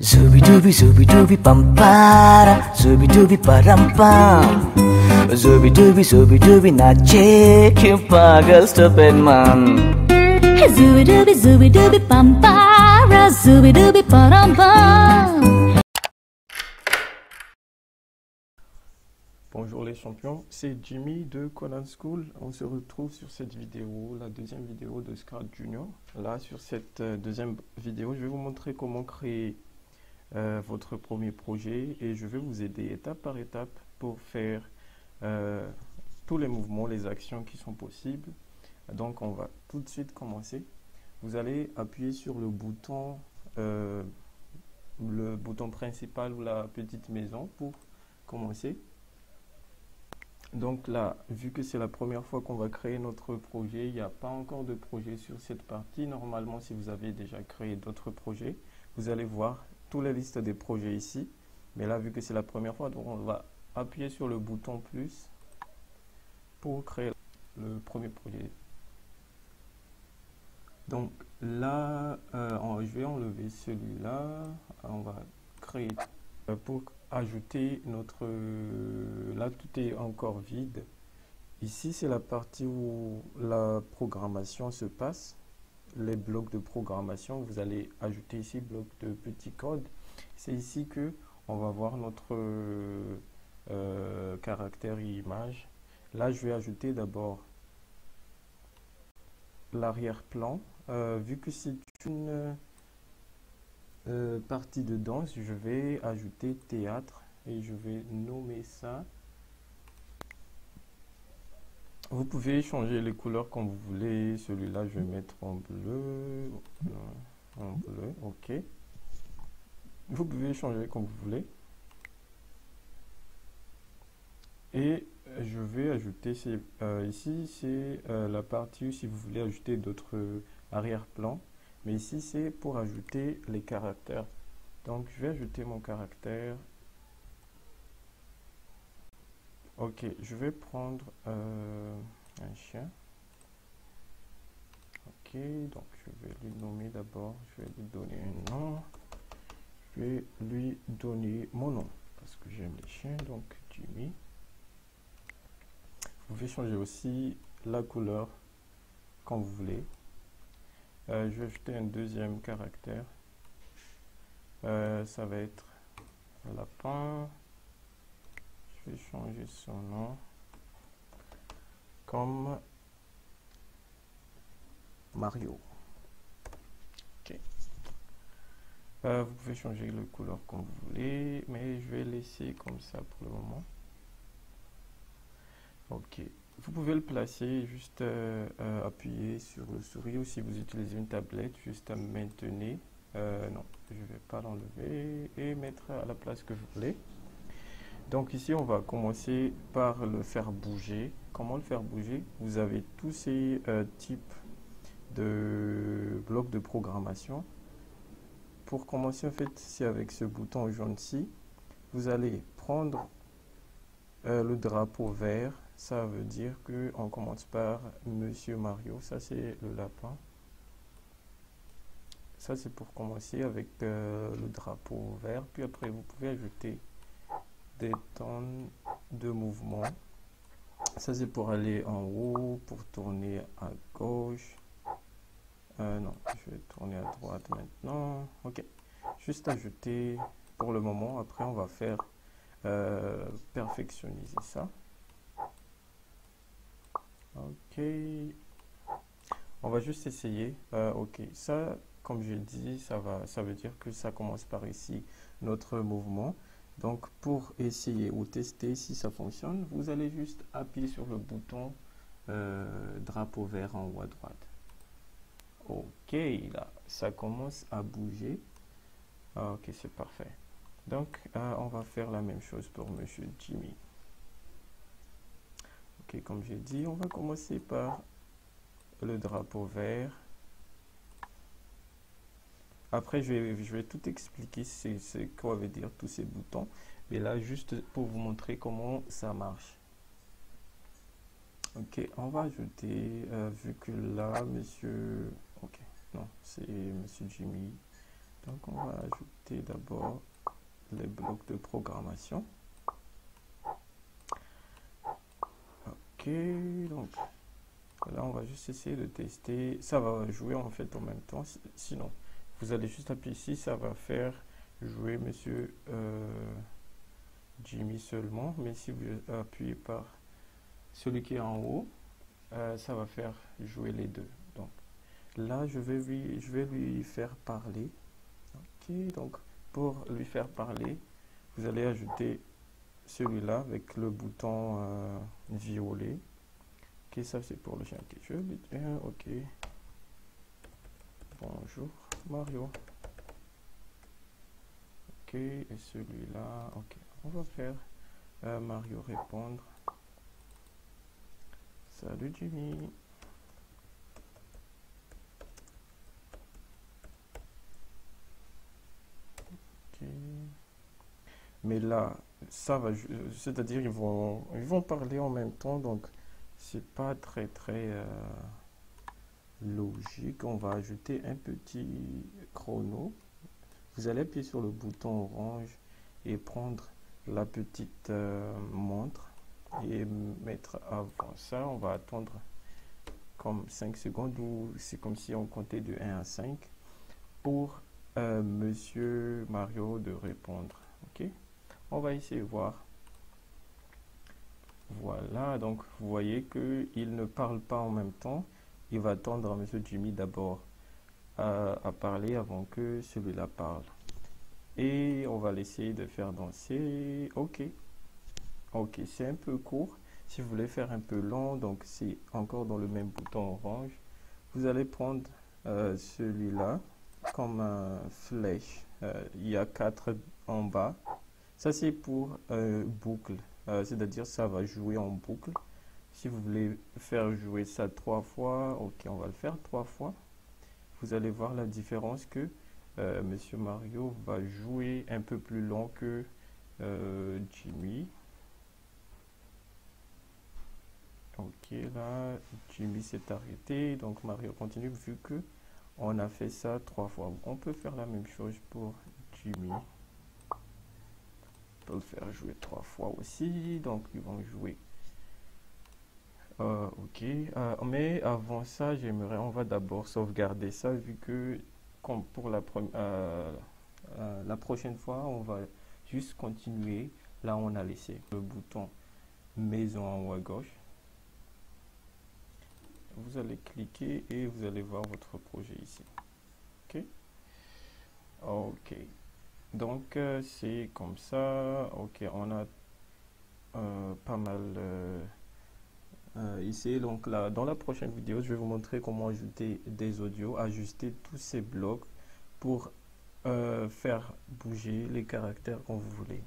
Zooby dooby pampara, zooby dooby parampam. Zooby dooby nache que pagal stupid man. Zooby dooby pampara, zooby dooby parampam. Bonjour les champions, c'est Jimmy de Conan School. On se retrouve sur cette vidéo, la deuxième vidéo de Scratch Junior. Là, sur cette deuxième vidéo, je vais vous montrer comment créer votre premier projet et je vais vous aider étape par étape pour faire tous les mouvements, les actions qui sont possibles. Donc, on va tout de suite commencer. Vous allez appuyer sur le bouton principal ou la petite maison pour commencer. Donc là, vu que c'est la première fois qu'on va créer notre projet, il n'y a pas encore de projet sur cette partie. Normalement, si vous avez déjà créé d'autres projets, vous allez voir toutes les listes des projets ici. Mais là, vu que c'est la première fois, donc on va appuyer sur le bouton plus pour créer le premier projet. Donc là, je vais enlever celui-là. On va créer pour ajouter notre... Là, tout est encore vide. Ici, c'est la partie où la programmation se passe. Les blocs de programmation, vous allez ajouter ici bloc de petits codes. C'est ici que on va voir notre caractère et image. Là, je vais ajouter d'abord l'arrière-plan. Vu que c'est une partie de danse, je vais ajouter théâtre et je vais nommer ça. Vous pouvez changer les couleurs comme vous voulez. Celui-là, je vais mettre en bleu. En bleu, ok. Vous pouvez changer comme vous voulez. Et je vais ajouter ici, c'est la partie où si vous voulez ajouter d'autres arrière-plans. Mais ici, c'est pour ajouter les caractères. Donc, je vais ajouter mon caractère. Ok, je vais prendre un chien. Ok, donc je vais lui nommer d'abord. Je vais lui donner un nom. Je vais lui donner mon nom parce que j'aime les chiens, donc Jimmy. Vous pouvez changer aussi la couleur quand vous voulez. Je vais ajouter un deuxième caractère. Ça va être lapin. Je vais changer son nom comme Mario. Ok. Vous pouvez changer la couleur comme vous voulez, mais je vais laisser comme ça pour le moment. Ok. Vous pouvez le placer, juste appuyer sur le souris ou si vous utilisez une tablette, juste à maintenir. Non, je ne vais pas l'enlever et mettre à la place que vous voulez. Donc ici, on va commencer par le faire bouger. Comment le faire bouger? Vous avez tous ces types de blocs de programmation. Pour commencer, en fait, c'est avec ce bouton jaune-ci. Vous allez prendre le drapeau vert. Ça veut dire qu'on commence par Monsieur Mario. Ça, c'est le lapin. Ça, c'est pour commencer avec le drapeau vert. Puis après, vous pouvez ajouter des temps de mouvement. Ça, c'est pour aller en haut, pour tourner à gauche. Non, je vais tourner à droite maintenant. Ok. Juste ajouter pour le moment. Après, on va faire perfectionniser ça. Ok. On va juste essayer. Ok. Ça, comme j'ai dit, ça veut dire que ça commence par ici notre mouvement. Donc, pour essayer ou tester si ça fonctionne, vous allez juste appuyer sur le bouton drapeau vert en haut à droite. Ok, là, ça commence à bouger. Ok, c'est parfait. Donc, on va faire la même chose pour Monsieur Jimmy. Ok, comme j'ai dit, on va commencer par le drapeau vert. Après, je vais tout expliquer ce quoi veut dire tous ces boutons. Mais là, juste pour vous montrer comment ça marche. Ok, on va ajouter, vu que là, monsieur... Ok, non, c'est monsieur Jimmy. Donc on va ajouter d'abord les blocs de programmation. Ok, donc là on va juste essayer de tester. Ça va jouer en fait en même temps. Sinon, vous allez juste appuyer ici, ça va faire jouer Monsieur Jimmy seulement. Mais si vous appuyez par celui qui est en haut, ça va faire jouer les deux. Donc là, je vais lui faire parler. Ok, donc pour lui faire parler, vous allez ajouter celui-là avec le bouton violet. Ok, ça c'est pour le chien. Ok, je lui dis, ok. Bonjour Mario. Ok, et celui-là, ok. On va faire Mario répondre. Salut Jimmy. Ok. Mais là, ça va, c'est-à-dire ils vont parler en même temps, donc c'est pas très logique. On va ajouter un petit chrono. Vous allez appuyer sur le bouton orange et prendre la petite montre et mettre avant ça. On va attendre comme 5 secondes, ou c'est comme si on comptait de 1 à 5 pour Monsieur Mario de répondre. Ok, on va essayer de voir. Voilà, donc vous voyez que il ne parle pas en même temps. Il va attendre à Monsieur Jimmy d'abord à parler avant que celui-là parle. Et on va l'essayer de faire danser. Ok, ok, c'est un peu court. Si vous voulez faire un peu long, donc c'est encore dans le même bouton orange. Vous allez prendre celui-là comme un flèche. Il y a 4 en bas. Ça c'est pour boucle, c'est-à-dire ça va jouer en boucle. Si vous voulez faire jouer ça 3 fois, ok, on va le faire 3 fois. Vous allez voir la différence que Monsieur Mario va jouer un peu plus long que Jimmy. Ok, là, Jimmy s'est arrêté, donc Mario continue vu que on a fait ça 3 fois. On peut faire la même chose pour Jimmy. On peut le faire jouer 3 fois aussi, donc ils vont jouer. Ok, mais avant ça, on va d'abord sauvegarder ça vu que comme pour la prochaine fois, on va juste continuer là où on a laissé le bouton maison en haut à gauche. Vous allez cliquer et vous allez voir votre projet ici. Ok, ok, donc c'est comme ça. Ok, on a pas mal ici. Donc là, dans la prochaine vidéo, je vais vous montrer comment ajouter des audios, ajuster tous ces blocs pour faire bouger les caractères quand vous voulez.